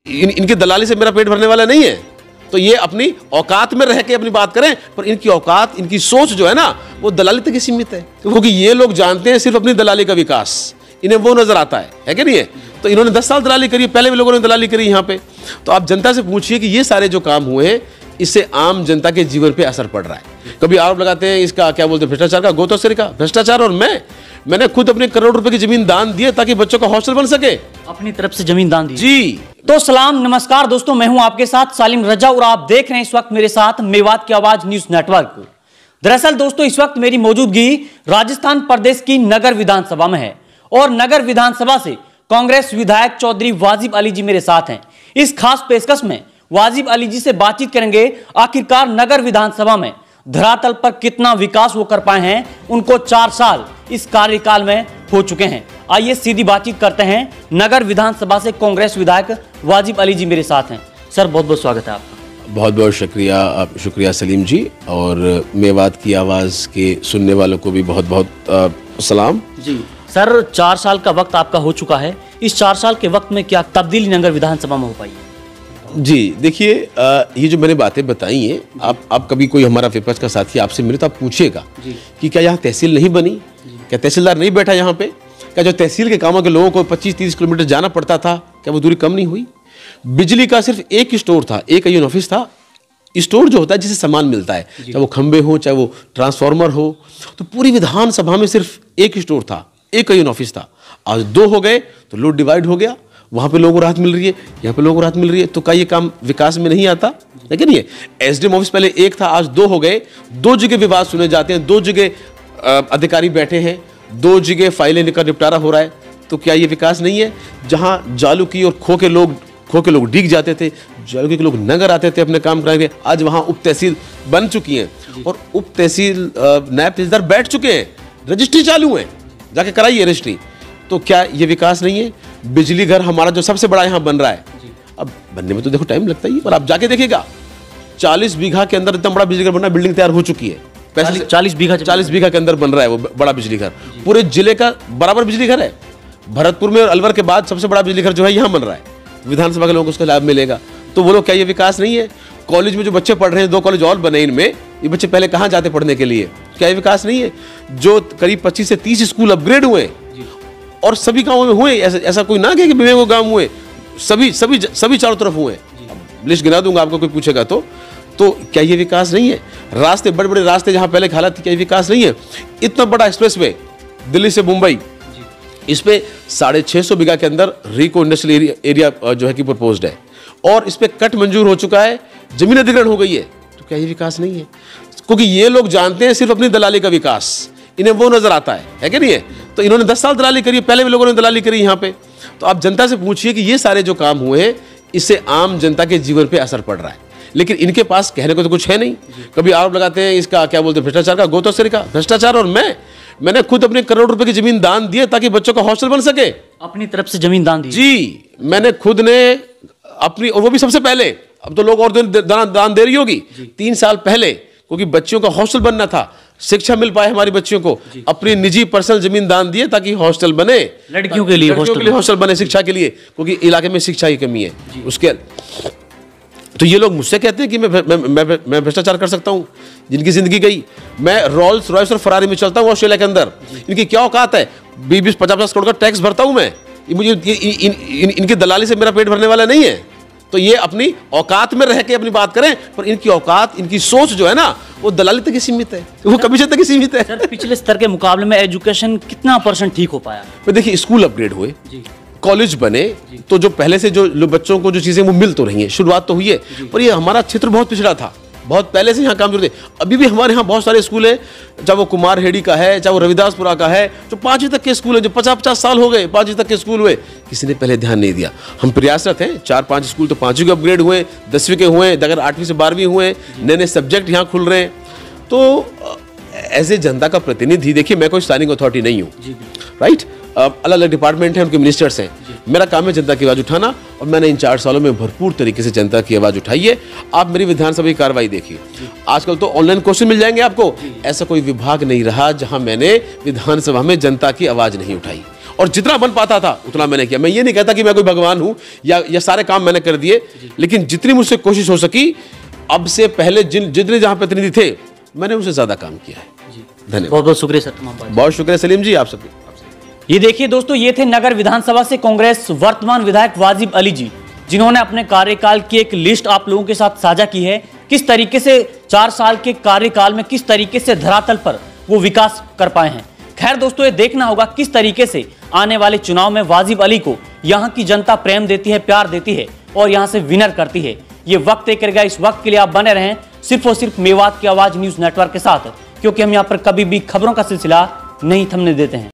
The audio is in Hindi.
इनकी दलाली से मेरा पेट भरने वाला नहीं है, तो ये अपनी औकात में रह के अपनी बात करें, पर इनकी औकात, इनकी सोच जो है ना, वो दलाली तक ही सीमित है, क्योंकि ये लोग जानते हैं सिर्फ अपनी दलाली का विकास, इन्हें वो नजर आता है कि नहीं है। तो इन्होंने 10 साल दलाली करी, पहले भी लोगों ने दलाली करी यहाँ पे। तो आप जनता से पूछिए कि ये सारे जो काम हुए हैं, इससे आम जनता के जीवन पे असर पड़ रहा है। कभी आरोप लगाते हैं इसका क्या बोलते हैं, भ्रष्टाचार का, गोताखोरी का भ्रष्टाचार। और मैंने खुद अपने करोड़ रुपए की जमीन दान दी है ताकि बच्चों का हॉस्टल बन सके, अपनी तरफ से जमीन दान दी जी। तो सलाम नमस्कार दोस्तों, मैं हूं आपके साथ सालिम रजा और आप देख रहे हैं इस वक्त मेरे साथ मेवात की आवाज न्यूज नेटवर्क। दरअसल दोस्तों, इस वक्त मेरी मौजूदगी राजस्थान प्रदेश की नगर विधानसभा में है और नगर विधानसभा से कांग्रेस विधायक चौधरी वाजिब अली जी मेरे साथ हैं। इस खास पेशकश में वाजिब अली जी से बातचीत करेंगे, आखिरकार नगर विधानसभा में धरातल पर कितना विकास वो कर पाए हैं। उनको 4 साल इस कार्यकाल में हो चुके हैं। आइए सीधी बातचीत करते हैं। नगर विधानसभा से कांग्रेस विधायक वाजिब अली जी मेरे साथ हैं। सर, बहुत बहुत स्वागत है आपका। बहुत बहुत शुक्रिया सलीम जी, और मेवात की आवाज़ के सुनने वालों को भी बहुत बहुत सलाम जी। सर, 4 साल का वक्त आपका हो चुका है। इस 4 साल के वक्त में क्या तब्दीली नगर विधानसभा में हो पाई है? जी देखिए, ये जो मैंने बातें बताई हैं, आप कभी कोई हमारा विपक्ष का साथी आपसे मिले तो आप पूछिएगा कि क्या यहाँ तहसील नहीं बनी, क्या तहसीलदार नहीं बैठा यहाँ पे, क्या जो तहसील के कामों के लोगों को 25-30 किलोमीटर जाना पड़ता था, क्या वो दूरी कम नहीं हुई? बिजली का सिर्फ एक स्टोर था, एक यूनियन ऑफिस था। स्टोर जो होता है जिसे सामान मिलता है, चाहे वो खंबे हो, चाहे वो ट्रांसफार्मर हो, तो पूरी विधानसभा में सिर्फ एक स्टोर था, एक यूनियन ऑफिस था। आज 2 हो गए तो लोड डिवाइड हो गया, वहां पे लोगों को राहत मिल रही है, यहाँ पे लोगों को राहत मिल रही है। तो क्या ये काम विकास में नहीं आता? लेकिन ये एसडीएम ऑफिस पहले एक था, आज 2 हो गए। 2 जगह विवाद सुने जाते हैं, 2 जगह अधिकारी बैठे हैं, 2 जगह फाइलें का निपटारा हो रहा है। तो क्या ये विकास नहीं है? जहां जालूकी और खो के लोग डीग जाते थे, जालूकी के लोग नगर आते थे अपने काम कराने, आज वहां उप तहसील बन चुकी हैं और उप तहसील नायब तहसीलदार बैठ चुके हैं, रजिस्ट्री चालू है, जाके कराइए रजिस्ट्री। तो क्या ये विकास नहीं है? बिजली घर हमारा जो सबसे बड़ा यहाँ बन रहा है, अब बनने में तो देखो टाइम लगता ही है, पर आप जाके देखिएगा 40 बीघा के अंदर इतना बड़ा बिजली घर बनना, बिल्डिंग तैयार हो चुकी है। 40 बीघा के अंदर बन रहा है वो बड़ा बिजली घर, पूरे जिले का बराबर बिजली घर है। भरतपुर में और अलवर के बाद सबसे बड़ा बिजली घर जो है यहाँ बन रहा है, विधानसभा के लोगों को उसका लाभ मिलेगा। तो वो लोग, क्या ये विकास नहीं है? कॉलेज में जो बच्चे पढ़ रहे हैं, 2 कॉलेज और बने इनमें, ये बच्चे पहले कहाँ जाते पढ़ने के लिए? क्या ये विकास नहीं है? जो करीब 25 से 30 स्कूल अपग्रेड हुए और सभी गांवों में हुए, ऐसा कोई ना कहे कि विवेक गांव हुए, सभी चारों तरफ हुए। लिस्ट गिना दूंगा आपको, कोई पूछेगा तो क्या ये विकास नहीं है? रास्ते, बड़े बड़े रास्ते जहां पहले हालत थी, क्या ये विकास नहीं है? इतना बड़ा एक्सप्रेसवे दिल्ली से मुंबई, इस पे 650 बीघा के अंदर रिको इंडस्ट्रियल एरिया जो है कि प्रपोज्ड है, और इस पे कट मंजूर हो चुका है, जमीन अधिग्रहण हो गई है। तो क्या ये विकास नहीं है? क्योंकि ये लोग जानते हैं सिर्फ अपनी दलाली का विकास, इन्हें वो नजर आता है कि नहीं है। तो इन्होंने 10 साल दलाली करी, पहले भी लोगों ने दलाली करी यहाँ पे। तो आप जनता से पूछिए कि ये सारे जो काम हुए हैं, इससे आम जनता के जीवन पे असर पड़ रहा है, लेकिन इनके पास कहने को तो कुछ है नहीं। कभी आरोप लगाते हैं इसका क्या बोलते हैं, भ्रष्टाचार का, गोताखोरी का भ्रष्टाचार। और मैंने खुद अपने करोड़ रुपए की जमीन दान दी है ताकि बच्चों का हॉस्टल बन सके, अपनी तरफ से जमीन दान दी जी। मैंने खुद ने अपनी, और वो भी सबसे पहले, अब तो लोग और दान दे रही होगी, 3 साल पहले, क्योंकि बच्चियों का हॉस्टल बनना था, शिक्षा मिल पाए हमारी बच्चियों को, अपनी निजी पर्सनल जमीन दान दिए ताकि हॉस्टल बने, लड़कियों के लिए हॉस्टल बने, शिक्षा के लिए, क्योंकि इलाके में शिक्षा की कमी है उसके। तो ये लोग मुझसे कहते हैं कि मैं भ्रष्टाचार कर सकता हूं, जिनकी जिंदगी गई। मैं रोल्स रॉयस और फरारी में चलता हूं ऑस्ट्रेलिया के अंदर, इनकी क्या औकात है? 20-50 करोड़ का टैक्स भरता हूं मैं, मुझे इनकी दलाली से मेरा पेट भरने वाला नहीं है। तो ये अपनी औकात में रह के अपनी बात करें, पर इनकी औकात, इनकी सोच जो है ना, वो दलाली तक ही सीमित है, वो कमीशन तक ही सीमित है। सर, पिछले स्तर के मुकाबले में एजुकेशन कितना % ठीक हो पाया? देखिए, स्कूल अपग्रेड हुए, कॉलेज बने, तो जो पहले से जो बच्चों को जो चीजें वो मिल तो रही है, शुरुआत तो हुई है, पर ये हमारा क्षेत्र बहुत पिछड़ा था, बहुत पहले से यहाँ काम जुड़े थे। अभी भी हमारे यहाँ बहुत सारे स्कूल हैं, चाहे वो कुमार हेड़ी का है, चाहे वो रविदासपुरा का है, जो 5वीं तक के स्कूल है, जो 50-50 साल हो गए 5वीं तक के स्कूल हुए, किसी ने पहले ध्यान नहीं दिया। हम प्रयासरत हैं, 4-5 स्कूल तो 5वीं के अपग्रेड हुए, 10वीं के हुए, अगर 8वीं से 12वीं हुए, नए सब्जेक्ट यहाँ खुल रहे हैं। तो एज ए जनता का प्रतिनिधि, देखिए मैं कोई स्टैंडिंग अथॉरिटी नहीं हूँ, राइट? अलग अलग डिपार्टमेंट हैं, उनके मिनिस्टर्स हैं, मेरा काम है जनता की आवाज़ उठाना, और मैंने इन 4 सालों में भरपूर तरीके से जनता की आवाज़ उठाई है। आप मेरी विधानसभा की कार्रवाई देखिए, आजकल तो ऑनलाइन क्वेश्चन मिल जाएंगे आपको, ऐसा कोई विभाग नहीं रहा जहां मैंने विधानसभा में जनता की आवाज़ नहीं उठाई। और जितना बन पाता था उतना मैंने किया। मैं ये नहीं कहता कि मैं कोई भगवान हूं या सारे काम मैंने कर दिए, लेकिन जितनी मुझसे कोशिश हो सकी, अब से पहले जितने जहां प्रतिनिधि थे मैंने उनसे ज्यादा काम किया है। धन्यवाद। बहुत बहुत शुक्रिया सर तमाम बात। बहुत शुक्रिया सलीम जी, आप सबके। ये देखिए दोस्तों, ये थे नगर विधानसभा से कांग्रेस वर्तमान विधायक वाजिब अली जी, जिन्होंने अपने कार्यकाल की एक लिस्ट आप लोगों के साथ साझा की है। किस तरीके से 4 साल के कार्यकाल में किस तरीके से धरातल पर वो विकास कर पाए हैं। खैर दोस्तों, ये देखना होगा किस तरीके से आने वाले चुनाव में वाजिब अली को यहाँ की जनता प्रेम देती है, प्यार देती है और यहाँ से विनर करती है। ये वक्त तय करेगा। इस वक्त के लिए आप बने रहें सिर्फ और सिर्फ मेवात की आवाज न्यूज नेटवर्क के साथ, क्योंकि हम यहाँ पर कभी भी खबरों का सिलसिला नहीं थमने देते हैं।